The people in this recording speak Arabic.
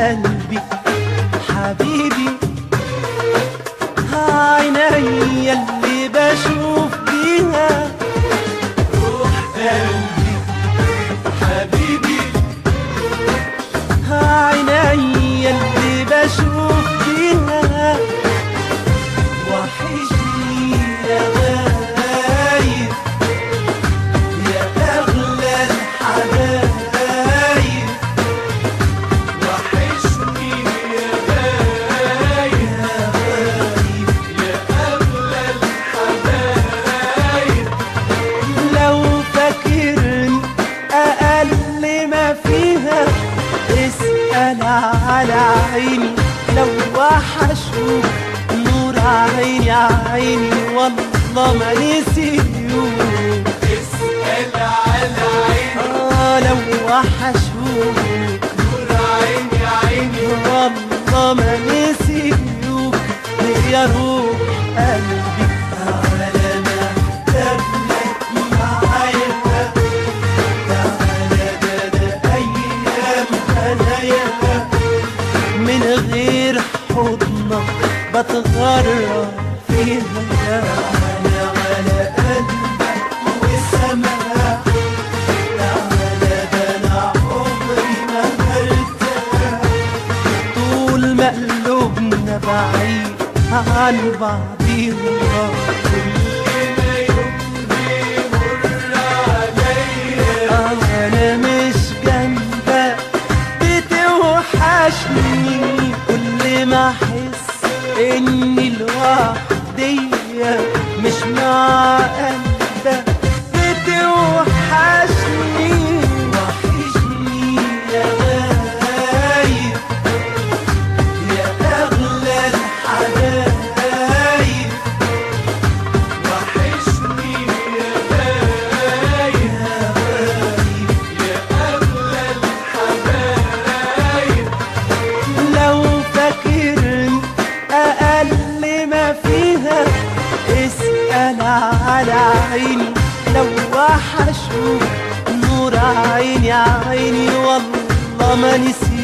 قلبي حبيبي، عينيا اللي بشوف بيها روح قلبي حبيبي، عينيا اللي بشوف بيها وحشني يا غايب يا أغلى الحبايب، وحشني يا غايب يا أغلى الحبايب. لو فاكرني أقل ما فيها اسأل على عيني، لو وحشوك نور عيني عيني والله ما نسيوك. اسأل على عيني لو وحشوك نور عيني عيني والله ما نسيوك. يا روح قلبي تعالى مكتبلك معايا، تعالى ده أيام هنايا، من غير حضنك بتغرب فيها. تعالى على قلبك وسماء، تعالى ده أنا عمري ما هرتاح طول ما قلوبنا بعيد عن بعضينا. كل ما يوم بيمر عليا أنا مش جنبك بتوحشني، كل ما أحس إني لوحديا مش مع قلبك بتوحشني. وحشني يا غايب يا أغلى الحبايب، وحشني يا غايب يا أغلى الحبايب. لو فاكرني أقل ما فيها اسأل على عيني، لو وحشوك نور عيني عيني والله ما نسيت.